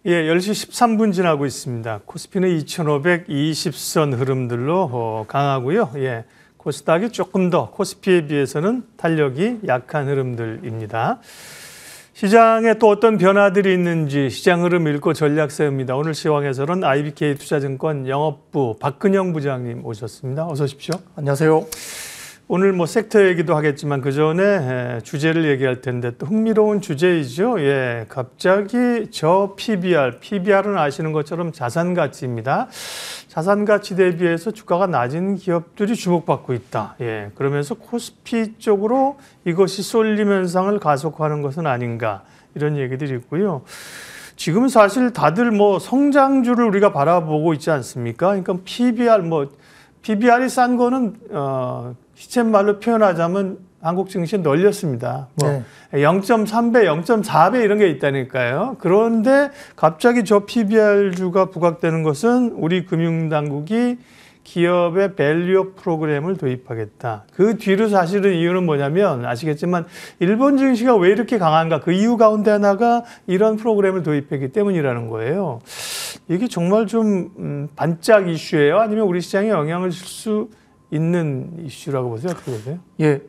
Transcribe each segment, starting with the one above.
예, 10시 13분 지나고 있습니다. 코스피는 2520선 흐름들로 강하고요. 예, 코스닥이 조금 더 코스피에 비해서는 탄력이 약한 흐름들입니다. 시장에 또 어떤 변화들이 있는지 시장 흐름 읽고 전략 세웁니다. 오늘 시황에서는 IBK 투자증권 영업부 박근영 부장님 오셨습니다. 어서 오십시오. 안녕하세요. 오늘 뭐 섹터 얘기도 하겠지만 그 전에 주제를 얘기할 텐데 또 흥미로운 주제이죠. 예, 갑자기 PBR은 아시는 것처럼 자산 가치입니다. 자산 가치 대비해서 주가가 낮은 기업들이 주목받고 있다. 예, 그러면서 코스피 쪽으로 이것이 쏠림 현상을 가속화하는 것은 아닌가 이런 얘기들이 있고요. 지금 사실 다들 뭐 성장주를 우리가 바라보고 있지 않습니까? 그러니까 PBR이 싼 거는 시쳇말로 표현하자면 한국 증시 널렸습니다. 뭐 0.3배, 0.4배 이런 게 있다니까요. 그런데 갑자기 저 PBR주가 부각되는 것은 우리 금융당국이 기업의 밸류업 프로그램을 도입하겠다. 그 뒤로 사실은 이유는 뭐냐면 아시겠지만 일본 증시가 왜 이렇게 강한가 그 이유 가운데 하나가 이런 프로그램을 도입했기 때문이라는 거예요. 이게 정말 좀 반짝 이슈예요? 아니면 우리 시장에 영향을 줄 수 있는 이슈라고 보세요? 어떻게 보세요? 예,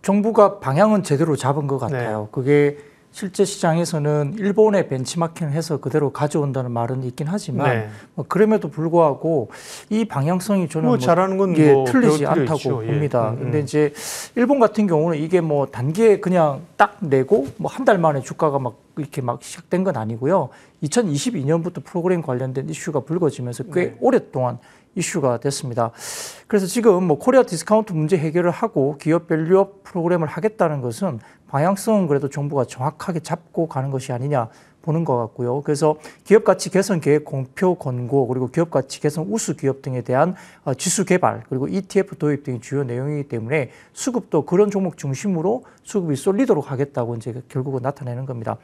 정부가 방향은 제대로 잡은 것 같아요. 그게 실제 시장에서는 일본의 벤치마킹을 해서 그대로 가져온다는 말은 있긴 하지만 그럼에도 불구하고 이 방향성이 저는 잘하는 건 틀리지 않다고 봅니다. 근데 이제 일본 같은 경우는 이게 뭐 단기에 그냥 딱 내고 뭐 한 달 만에 주가가 이렇게 시작된 건 아니고요. 2022년부터 프로그램 관련된 이슈가 불거지면서 꽤 오랫동안 이슈가 됐습니다. 그래서 지금 뭐 코리아 디스카운트 문제 해결을 하고 기업 밸류업 프로그램을 하겠다는 것은 방향성은 그래도 정부가 정확하게 잡고 가는 것이 아니냐 보는 것 같고요. 그래서 기업 가치 개선 계획 공표 권고 그리고 기업 가치 개선 우수 기업 등에 대한 지수 개발 그리고 ETF 도입 등이 주요 내용이기 때문에 수급도 그런 종목 중심으로 수급이 쏠리도록 하겠다고 이제 결국은 나타내는 겁니다.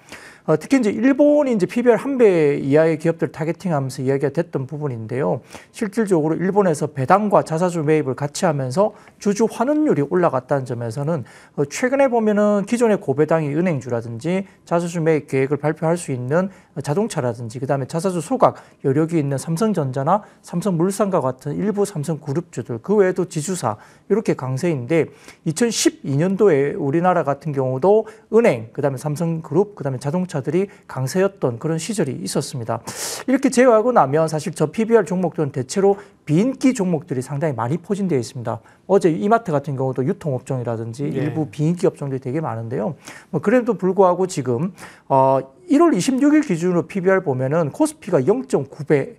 특히 이제 일본이 이제 PBR 1배 이하의 기업들 타겟팅하면서 이야기가 됐던 부분인데요. 실질적으로 일본에서 배당과 자사주 매입을 같이 하면서 주주 환원율이 올라갔다는 점에서는 최근에 보면은 기존의 고배당이 은행주라든지 자사주 매입 계획을 발표할 수 있는 자동차라든지 그다음에 자사주 소각 여력이 있는 삼성전자나 삼성물산과 같은 일부 삼성그룹주들 그 외에도 지주사 이렇게 강세인데 2012년도에 우리나라 같은 경우도 은행 그다음에 삼성그룹 그다음에 자동차들이 강세였던 그런 시절이 있었습니다. 이렇게 제외하고 나면 사실 저 PBR 종목들은 대체로 비인기 종목들이 상당히 많이 포진되어 있습니다. 어제 이마트 같은 경우도 유통업종이라든지 일부 비인기 업종들이 되게 많은데요. 그래도 불구하고 지금 1월 26일 기준으로 PBR 보면은 코스피가 0.9배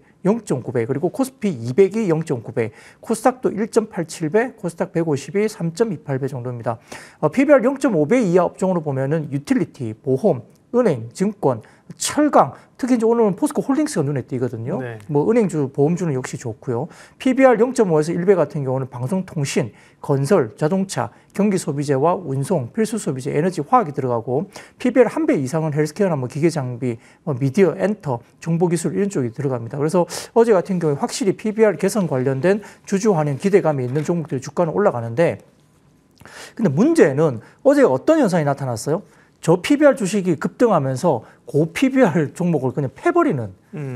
그리고 코스피 200이 0.9배, 코스닥도 1.87배, 코스닥 150이 3.28배 정도입니다. PBR 0.5배 이하 업종으로 보면은 유틸리티, 보험, 은행, 증권, 철강, 특히 이제 오늘은 포스코 홀딩스가 눈에 띄거든요. 뭐 은행주, 보험주는 역시 좋고요. PBR 0.5에서 1배 같은 경우는 방송통신, 건설, 자동차, 경기소비재와 운송, 필수소비재, 에너지, 화학이 들어가고 PBR 1배 이상은 헬스케어나 뭐 기계장비, 미디어, 엔터, 정보기술 이런 쪽이 들어갑니다. 그래서 어제 같은 경우에 확실히 PBR 개선 관련된 주주 환영 기대감이 있는 종목들의 주가는 올라가는데 근데 문제는 어제 어떤 현상이 나타났어요? 저 PBR 주식이 급등하면서 고 PBR 종목을 그냥 패버리는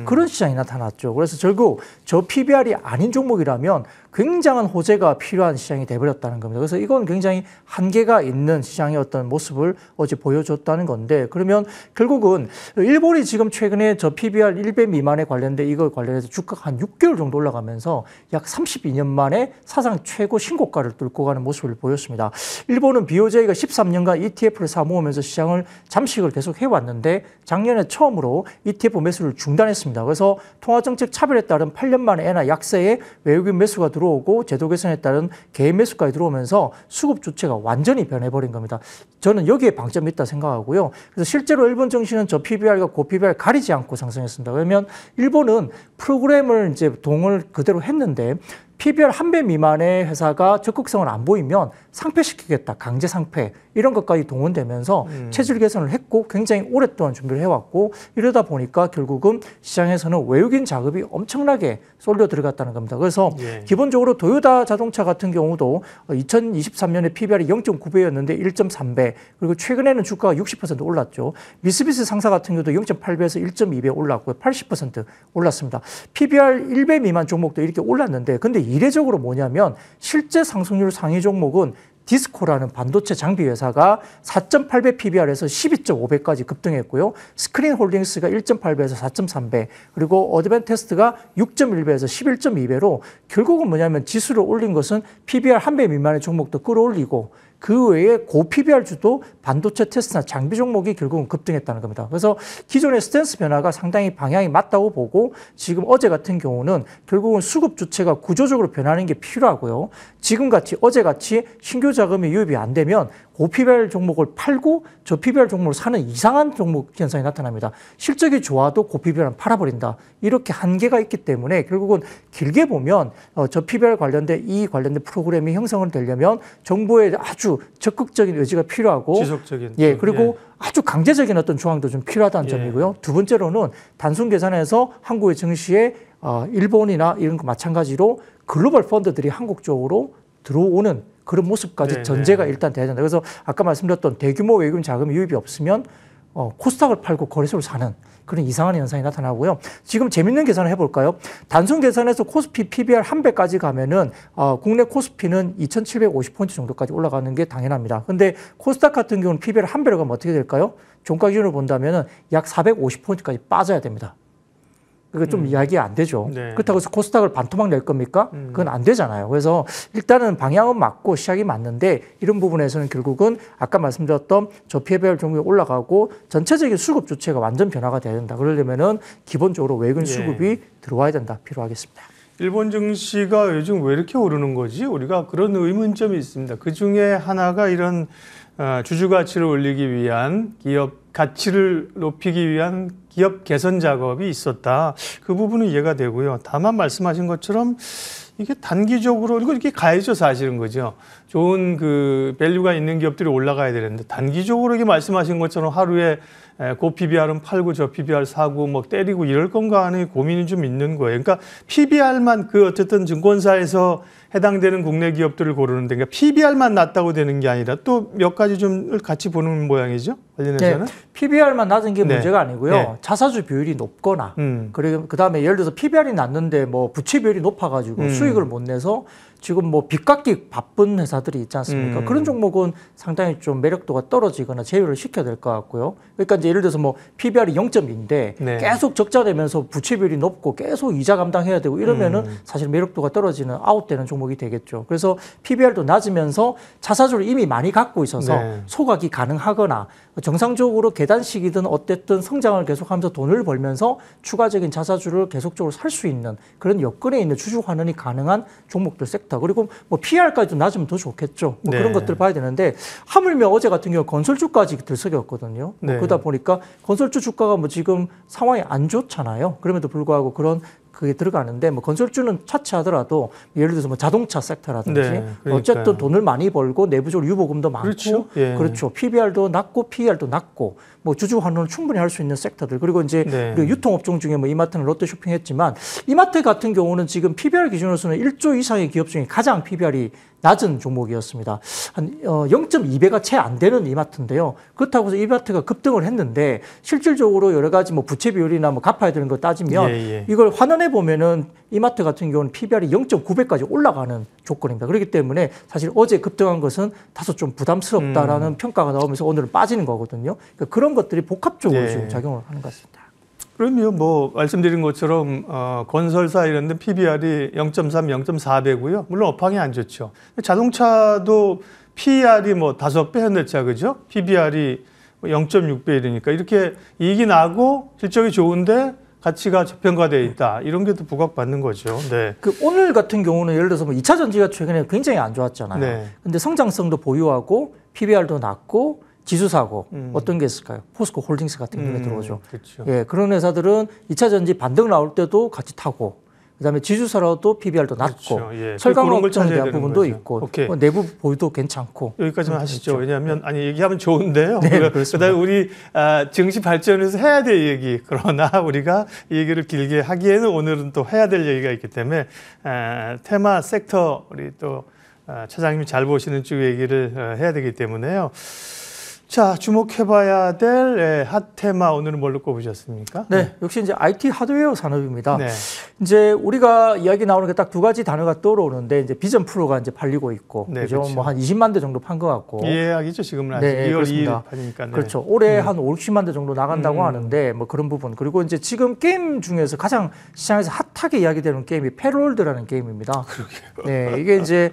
그런 시장이 나타났죠. 그래서 결국 저 PBR이 아닌 종목이라면 굉장한 호재가 필요한 시장이 돼버렸다는 겁니다. 그래서 이건 굉장히 한계가 있는 시장의 어떤 모습을 어제 보여줬다는 건데 그러면 결국은 일본이 지금 최근에 저 PBR 1배 미만에 관련된 이거 관련해서 주가가 한 6개월 정도 올라가면서 약 32년 만에 사상 최고 신고가를 뚫고 가는 모습을 보였습니다. 일본은 BOJ가 13년간 ETF를 사모으면서 시장을 잠식을 계속 해왔는데 작년에 처음으로 ETF 매수를 중단했습니다. 그래서 통화정책 차별에 따른 8년 만에 엔화 약세에 외국인 매수가 들어오고 제도 개선에 따른 개인 매수까지 들어오면서 수급 주체가 완전히 변해버린 겁니다. 저는 여기에 방점이 있다 생각하고요. 그래서 실제로 일본 증시는 저 PBR과 고 PBR 가리지 않고 상승했습니다. 그러면 일본은 프로그램을 이제 동원을 그대로 했는데 PBR 1배 미만의 회사가 적극성을 안 보이면 상폐시키겠다, 강제 상폐 이런 것까지 동원되면서 체질 개선을 했고 굉장히 오랫동안 준비를 해왔고 이러다 보니까 결국은 시장에서는 외국인 자금이 엄청나게 쏠려 들어갔다는 겁니다. 그래서 기본적으로 도요타 자동차 같은 경우도 2023년에 PBR이 0.9배였는데 1.3배 그리고 최근에는 주가가 60% 올랐죠. 미쓰비시 상사 같은 경우도 0.8배에서 1.2배 올랐고요. 80% 올랐습니다. PBR 1배 미만 종목도 이렇게 올랐는데 근데 이례적으로 뭐냐면 실제 상승률 상위 종목은 디스코라는 반도체 장비 회사가 4.8배 PBR에서 12.5배까지 급등했고요. 스크린 홀딩스가 1.8배에서 4.3배, 그리고 어드밴테스트가 6.1배에서 11.2배로 결국은 뭐냐면 지수를 올린 것은 PBR 1배 미만의 종목도 끌어올리고 그 외에 고 PBR주도 반도체 테스트나 장비 종목이 결국은 급등했다는 겁니다. 그래서 기존의 스탠스 변화가 상당히 방향이 맞다고 보고 지금 어제 같은 경우는 결국은 수급 주체가 구조적으로 변하는 게 필요하고요. 지금같이 어제같이 신규 자금이 유입이 안 되면 고 PBR 종목을 팔고 저 PBR 종목을 사는 이상한 종목 현상이 나타납니다. 실적이 좋아도 고 PBR은 팔아버린다. 이렇게 한계가 있기 때문에 결국은 길게 보면 저 PBR 관련된 이 관련된 프로그램이 형성을 되려면 정부의 아주 적극적인 의지가 필요하고 지속적인 그리고 아주 강제적인 어떤 조항도 좀 필요하다는 점이고요. 두 번째로는 단순 계산해서 한국의 증시에 일본이나 이런 거 마찬가지로 글로벌 펀드들이 한국 쪽으로 들어오는 그런 모습까지 전제가 일단 돼야 된다. 그래서 아까 말씀드렸던 대규모 외국인 자금 유입이 없으면 코스닥을 팔고 거래소를 사는 그런 이상한 현상이 나타나고요. 지금 재밌는 계산을 해볼까요? 단순 계산해서 코스피 PBR 1배까지 가면은 국내 코스피는 2,750포인트 정도까지 올라가는 게 당연합니다. 근데 코스닥 같은 경우는 PBR 1배로 가면 어떻게 될까요? 종가 기준으로 본다면은 약 450포인트까지 빠져야 됩니다. 그게 좀 이야기가 안 되죠. 그렇다고 해서 코스닥을 반토막 낼 겁니까? 그건 안 되잖아요. 그래서 일단은 방향은 맞고 시작이 맞는데 이런 부분에서는 결국은 아까 말씀드렸던 저 PBR 종목이 올라가고 전체적인 수급 주체가 완전 변화가 돼야 된다. 그러려면은 기본적으로 외국인 수급이 들어와야 된다. 필요하겠습니다. 일본 증시가 요즘 왜 이렇게 오르는 거지? 우리가 그런 의문점이 있습니다. 그 중에 하나가 이런 주주 가치를 올리기 위한 기업 가치를 높이기 위한 기업 개선 작업이 있었다. 그 부분은 이해가 되고요. 다만 말씀하신 것처럼 이게 단기적으로 이렇게 가야죠, 사실은 거죠. 좋은 그 밸류가 있는 기업들이 올라가야 되는데 단기적으로 이게 말씀하신 것처럼 하루에 고 PBR은 팔고 저 PBR 사고 뭐 때리고 이럴 건가 하는 고민이 좀 있는 거예요. 그러니까 PBR만 그 어쨌든 증권사에서 해당되는 국내 기업들을 고르는데 그러니까 PBR만 낮다고 되는 게 아니라 또 몇 가지 좀 같이 보는 모양이죠. 관련해서는. PBR만 낮은 게 문제가 아니고요. 자사주 비율이 높거나 그리고 그다음에 예를 들어서 PBR이 낮는데 뭐 부채 비율이 높아가지고 수익을 못 내서 지금 뭐 빚 갚기 바쁜 회사들이 있지 않습니까? 그런 종목은 상당히 좀 매력도가 떨어지거나 제외를 시켜야 될 것 같고요. 그러니까 이제 예를 들어서 뭐 PBR이 0.2인데 계속 적자되면서 부채 비율이 높고 계속 이자 감당해야 되고 이러면은 사실 매력도가 떨어지는 아웃되는 종목이 되겠죠. 그래서 PBR도 낮으면서 자사주를 이미 많이 갖고 있어서 소각이 가능하거나 정상적으로 계단식이든 어쨌든 성장을 계속하면서 돈을 벌면서 추가적인 자사주를 계속적으로 살 수 있는 그런 여건에 있는 주주 환원이 가능한 종목들 섹터 그리고 뭐 PR까지도 낮으면 더 좋겠죠. 뭐 그런 것들 봐야 되는데 하물며 어제 같은 경우 건설주까지 들썩였거든요. 그러다 보니까 건설주 주가가 뭐 지금 상황이 안 좋잖아요. 그럼에도 불구하고 그게 들어가는데 뭐 건설주는 차치하더라도 예를 들어서 뭐 자동차 섹터라든지 어쨌든 돈을 많이 벌고 내부적으로 유보금도 많고 그렇죠. PBR도 낮고 PER도 낮고 뭐 주주 환원을 충분히 할 수 있는 섹터들 그리고 이제 유통업종 중에 뭐 이마트는 롯데쇼핑했지만 이마트 같은 경우는 지금 PBR 기준으로서는 1조 이상의 기업 중에 가장 PBR이 낮은 종목이었습니다. 한 0.2배가 채 안 되는 이마트인데요. 그렇다고 해서 이마트가 급등을 했는데 실질적으로 여러 가지 뭐 부채 비율이나 뭐 갚아야 되는 거 따지면 이걸 환원해 보면은 이마트 같은 경우는 PBR이 0.9배까지 올라가는 조건입니다. 그렇기 때문에 사실 어제 급등한 것은 다소 좀 부담스럽다라는 평가가 나오면서 오늘은 빠지는 거거든요. 그러니까 그런 것들이 복합적으로 지금 작용을 하는 것 같습니다. 그러면 뭐 말씀드린 것처럼 건설사 이런 데 PBR이 0.3, 0.4배고요. 물론 업황이 안 좋죠. 자동차도 PER이 뭐 5배 현대차 그죠? PBR이 0.6배 이러니까 이렇게 이익이 나고 실적이 좋은데 가치가 저평가되어 있다. 이런 게 또 부각받는 거죠. 그 오늘 같은 경우는 예를 들어서 뭐 2차 전지가 최근에 굉장히 안 좋았잖아요. 근데 성장성도 보유하고 PBR도 낮고 지수사고 어떤 게 있을까요? 포스코 홀딩스 같은 게 눈에 들어오죠. 그런 회사들은 2차 전지 반등 나올 때도 같이 타고 그다음에 지주사라도 PBR도 낮고 그렇죠. 예. 철강 그런 걸 업종에 찾아야 대한 되는 부분도 거죠. 있고 오케이. 내부 보유도 괜찮고 여기까지만 하시죠. 그렇죠. 왜냐하면 아니 얘기하면 좋은데요. 네, 그렇습니다. 그다음에 우리 증시 발전에서 해야 될 얘기 그러나 우리가 이 얘기를 길게 하기에는 오늘은 또 해야 될 얘기가 있기 때문에 테마 섹터 우리 또 차장님이 잘 보시는 쪽 얘기를 해야 되기 때문에요. 자, 주목해봐야 될 핫 테마 오늘은 뭘로 꼽으셨습니까? 네, 역시 이제 IT 하드웨어 산업입니다. 네. 이제 우리가 이야기 나오는 게 딱 두 가지 단어가 떠오르는데 이제 비전 프로가 이제 팔리고 있고, 네, 그죠? 그렇죠. 뭐 한 20만 대 정도 판 것 같고. 예약이죠 지금은 아직 네, 2월 그렇습니다. 2일 파니까. 네. 그렇죠. 올해 한 50만 대 정도 나간다고 하는데 뭐 그런 부분. 그리고 이제 지금 게임 중에서 가장 시장에서 핫하게 이야기되는 게임이 패롤드라는 게임입니다. 네, 이게 이제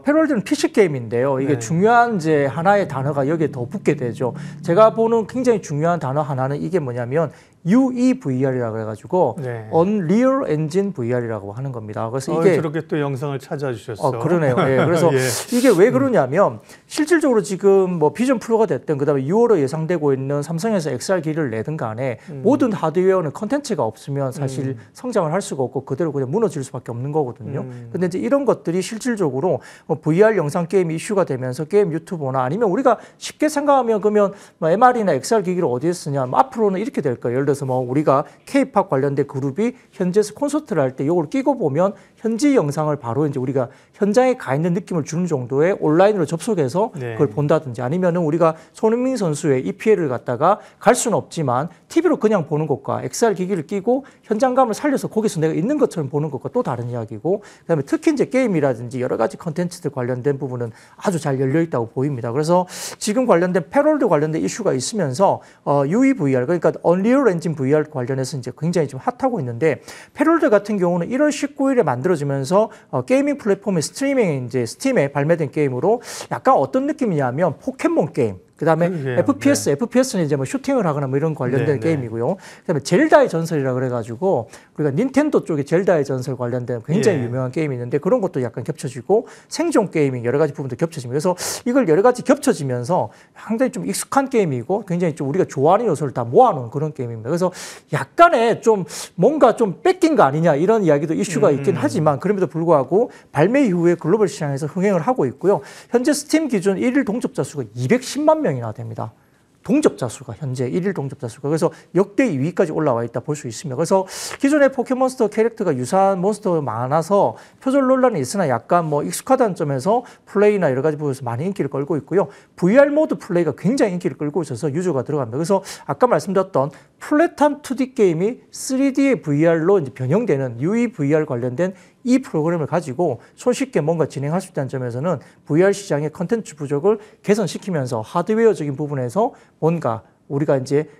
패롤드는 PC 게임인데요. 이게 네. 중요한 이제 하나의 단어가 여기에 더 붙게 되죠. 제가 보는 굉장히 중요한 단어 하나는 이게 뭐냐면 UEVR이라고 해가지고 네. Unreal Engine VR이라고 하는 겁니다. 그래서 이게 저렇게 또 영상을 찾아주셨어. 그러네요. 예, 그래서 예. 이게 왜 그러냐면 실질적으로 지금 뭐 비전 프로가 됐든 그다음에 6월에 예상되고 있는 삼성에서 XR 기기를 내든 간에 모든 하드웨어는 컨텐츠가 없으면 사실 성장을 할 수가 없고 그대로 그냥 무너질 수밖에 없는 거거든요. 근데 이제 이런 것들이 실질적으로 뭐 VR 영상 게임이 이슈가 되면서 게임 유튜버나 아니면 우리가 쉽게 생각하면 그러면 뭐 MR이나 XR 기기를 어디에 쓰냐? 뭐 앞으로는 이렇게 될 거예요. 예를 들어서 뭐 우리가 K-팝 관련된 그룹이 현지에서 콘서트를 할 때 이걸 끼고 보면 현지 영상을 바로 이제 우리가 현장에 가 있는 느낌을 주는 정도의 온라인으로 접속해서 네. 그걸 본다든지 아니면은 우리가 손흥민 선수의 EPL을 갖다가 갈 수는 없지만 TV로 그냥 보는 것과 XR 기기를 끼고 현장감을 살려서 거기서 내가 있는 것처럼 보는 것과 또 다른 이야기고 그다음에 특히 이제 게임이라든지 여러 가지 컨텐츠들 관련된 부분은 아주 잘 열려 있다고 보입니다. 그래서 지금 관련된 패럴드 관련된 이슈가 있으면서 UEVR 그러니까 Unreal Engine VR 관련해서 이제 굉장히 좀 핫하고 있는데 패럴드 같은 경우는 1월 19일에 만들어지면서 게이밍 플랫폼의 스트리밍에 이제 스팀에 발매된 게임으로 약간 어떤 느낌이냐면 포켓몬 게임. 그다음에 그러게요. FPS, FPS는 이제 뭐 슈팅을 하거나 뭐 이런 관련된 네, 게임이고요. 그다음에 젤다의 전설이라 그래가지고 우리가 닌텐도 쪽에 젤다의 전설 관련된 굉장히 예. 유명한 게임이 있는데 그런 것도 약간 겹쳐지고 생존 게이밍 여러 가지 부분도 겹쳐집니다. 그래서 이걸 여러 가지 겹쳐지면서 상당히 좀 익숙한 게임이고 굉장히 좀 우리가 좋아하는 요소를 다 모아놓은 그런 게임입니다. 그래서 약간의 좀 뭔가 좀 뺏긴 거 아니냐 이런 이야기도 이슈가 있긴 하지만 그럼에도 불구하고 발매 이후에 글로벌 시장에서 흥행을 하고 있고요. 현재 스팀 기준 1일 동접자 수가 210만 명이나 됩니다. 동접자 수가 현재 1일 동접자 수가 그래서 역대 2위까지 올라와 있다 볼 수 있습니다. 그래서 기존의 포켓몬스터 캐릭터가 유사한 몬스터가 많아서 표절 논란이 있으나 약간 뭐 익숙하다는 점에서 플레이나 여러 가지 부분에서 많이 인기를 끌고 있고요. VR 모드 플레이가 굉장히 인기를 끌고 있어서 유저가 들어갑니다. 그래서 아까 말씀드렸던 플랫한 2D 게임이 3D의 VR로 이제 변형되는 UEVR 관련된 이 프로그램을 가지고 손쉽게 뭔가 진행할 수 있다는 점에서는 VR 시장의 컨텐츠 부족을 개선시키면서 하드웨어적인 부분에서 뭔가 우리가 이제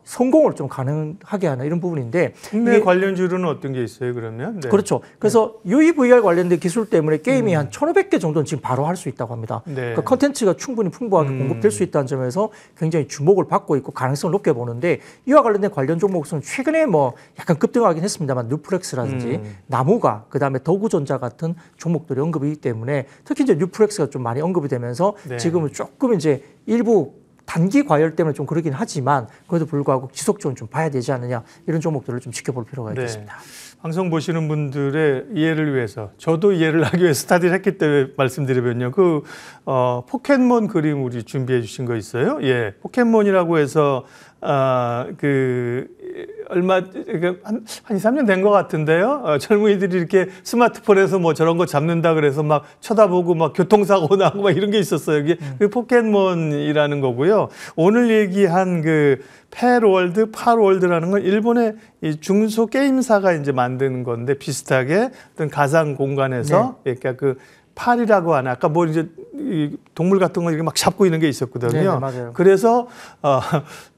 성공을 좀 가능하게 하는 이런 부분인데 국내 관련주로는 어떤 게 있어요 그러면? 네. 그렇죠. 그래서 UEVR 관련된 기술 때문에 게임이 한 1,500개 정도는 지금 바로 할 수 있다고 합니다. 네. 그러니까 컨텐츠가 충분히 풍부하게 공급될 수 있다는 점에서 굉장히 주목을 받고 있고 가능성을 높게 보는데 이와 관련된 관련 종목은 최근에 뭐 약간 급등하긴 했습니다만 뉴프렉스라든지 나무가 그다음에 더구전자 같은 종목들이 언급이기 때문에 특히 이제 뉴프렉스가 좀 많이 언급이 되면서 네. 지금은 조금 이제 일부 단기 과열 때문에 좀 그러긴 하지만 그래도 불구하고 지속적으로 좀 봐야 되지 않느냐 이런 종목들을 좀 지켜볼 필요가 네. 있겠습니다. 방송 보시는 분들의 이해를 위해서 저도 이해를 하기 위해서 스타디를 했기 때문에 말씀드리면요. 포켓몬 그림 우리 준비해 주신 거 있어요? 예. 포켓몬이라고 해서 얼마 한 2, 3년 된 것 같은데요. 젊은이들이 이렇게 스마트폰에서 뭐 저런 거 잡는다 그래서 막 쳐다보고 막 교통사고 나고 막 이런 게 있었어요. 이게 그 포켓몬이라는 거고요. 오늘 얘기한 그 팔월드라는 건 일본의 이 중소 게임사가 이제 만드는 건데 비슷하게 어떤 가상 공간에서 그러니까 그 팔이라고 하나 아까 뭐 이제 이 동물 같은 거 이렇게 막 잡고 있는 게 있었거든요. 네, 맞아요. 그래서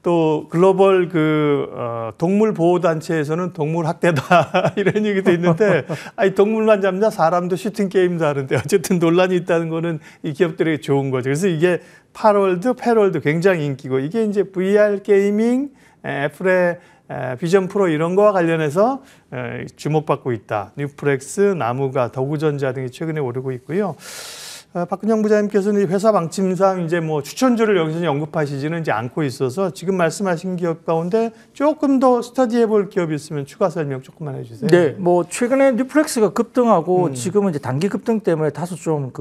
또 글로벌 동물 보호 단체에서는 동물 학대다 이런 얘기도 있는데 아니 동물만 잡냐 사람도 슈팅 게임도 하는데 어쨌든 논란이 있다는 거는 이 기업들에게 좋은 거죠. 그래서 이게 패럴드 굉장히 인기고 이게 이제 VR 게이밍, 애플의 비전 프로 이런 거와 관련해서 주목받고 있다. 뉴프렉스, 나무가, 더구전자 등이 최근에 오르고 있고요. 박근영 부장님께서는 이 회사 방침상 이제 뭐 추천주를 여기서 언급하시지는 이제 않고 있어서 지금 말씀하신 기업 가운데 조금 더 스터디해 볼 기업이 있으면 추가 설명 조금만 해주세요. 네, 뭐 최근에 뉴플렉스가 급등하고 지금은 이제 단기 급등 때문에 다소 좀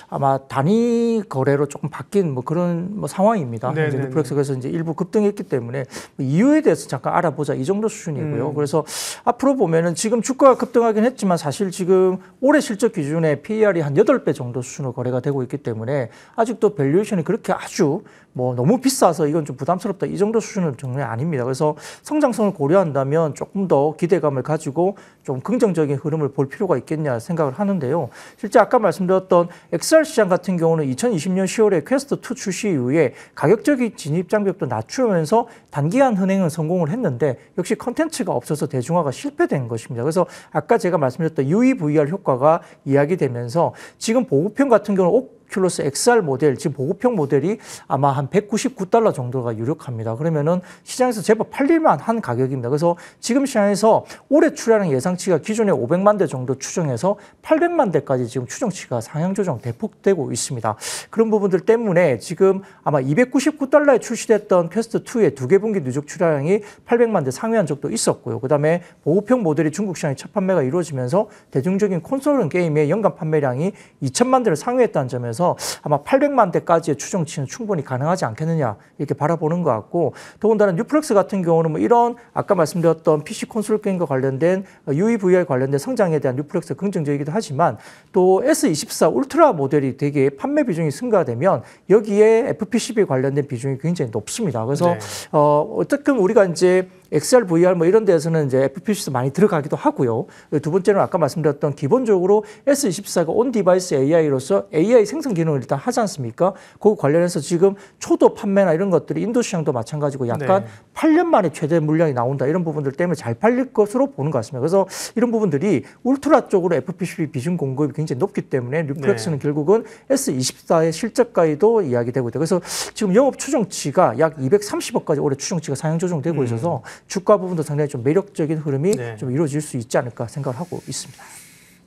아마 단위 거래로 조금 바뀐 뭐 그런 뭐 상황입니다. 이제 뉴플렉스가 그래서 이제 일부 급등했기 때문에 이유에 대해서 잠깐 알아보자 이 정도 수준이고요. 그래서 앞으로 보면은 지금 주가가 급등하긴 했지만 사실 지금 올해 실적 기준에 PER이 한 8배 정도 수준으로 거래가 되고 있기 때문에 아직도 밸류에이션이 그렇게 아주 뭐 너무 비싸서 이건 좀 부담스럽다 이 정도 수준은 정말 아닙니다. 그래서 성장성을 고려한다면 조금 더 기대감을 가지고 좀 긍정적인 흐름을 볼 필요가 있겠냐 생각을 하는데요. 실제 아까 말씀드렸던 XR 시장 같은 경우는 2020년 10월에 퀘스트2 출시 이후에 가격적인 진입 장벽도 낮추면서 단기간 흥행은 성공을 했는데 역시 컨텐츠가 없어서 대중화가 실패된 것입니다. 그래서 아까 제가 말씀드렸던 UEVR 효과가 이야기되면서 지금 보급형 같은 경우는 오큘러스 XR 모델, 지금 보급형 모델이 아마 한 $199 정도가 유력합니다. 그러면은 시장에서 제법 팔릴만 한 가격입니다. 그래서 지금 시장에서 올해 출하량 예상치가 기존에 500만 대 정도 추정해서 800만 대까지 지금 추정치가 상향 조정 대폭되고 있습니다. 그런 부분들 때문에 지금 아마 $299에 출시됐던 퀘스트2의 2개 분기 누적 출하량이 800만 대 상회한 적도 있었고요. 그다음에 보급형 모델이 중국 시장에 첫 판매가 이루어지면서 대중적인 콘솔 게임의 연간 판매량이 2천만 대를 상회했다는 점에서 아마 800만 대까지의 추정치는 충분히 가능하지 않겠느냐 이렇게 바라보는 것 같고 더군다나 뉴플렉스 같은 경우는 뭐 이런 아까 말씀드렸던 PC 콘솔 게임과 관련된 UEVR 관련된 성장에 대한 뉴플렉스가 긍정적이기도 하지만 또 S24 울트라 모델이 되게 판매 비중이 증가되면 여기에 FPCB 관련된 비중이 굉장히 높습니다. 그래서 어쨌든 우리가 이제 XR, VR 뭐 이런 데서는 이제 FPC도 많이 들어가기도 하고요. 두 번째는 아까 말씀드렸던 기본적으로 S24가 온 디바이스 AI로서 AI 생성 기능을 일단 하지 않습니까? 그거 관련해서 지금 초도 판매나 이런 것들이 인도 시장도 마찬가지고 약간 8년 만에 최대 물량이 나온다 이런 부분들 때문에 잘 팔릴 것으로 보는 것 같습니다. 그래서 이런 부분들이 울트라 쪽으로 FPCB 비중 공급이 굉장히 높기 때문에 뉴플렉스는 결국은 S24의 실적가에도 이야기되고 있다. 그래서 지금 영업 추정치가 약 230억까지 올해 추정치가 상향 조정되고 있어서 주가 부분도 상당히 좀 매력적인 흐름이 좀 이루어질 수 있지 않을까 생각을 하고 있습니다.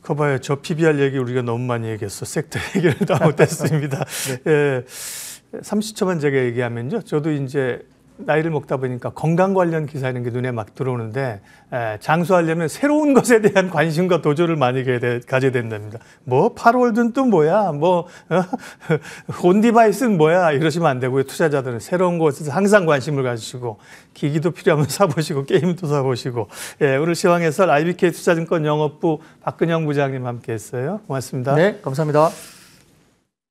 그거 봐요. 저 PBR 얘기 우리가 너무 많이 얘기했어. 섹터 얘기를 다 못했습니다. 예, 30초만 제가 얘기하면요. 저도 이제 나이를 먹다 보니까 건강 관련 기사 이런 게 눈에 막 들어오는데 장수하려면 새로운 것에 대한 관심과 도전을 많이 가져야 된답니다. 뭐 8월든 또 뭐야, 뭐 온디바이스는 뭐야 이러시면 안 되고요. 투자자들은 새로운 것에 항상 관심을 가지시고 기기도 필요하면 사보시고 게임도 사보시고. 예, 오늘 시황해설 IBK 투자증권 영업부 박근영 부장님 함께했어요. 고맙습니다. 네, 감사합니다.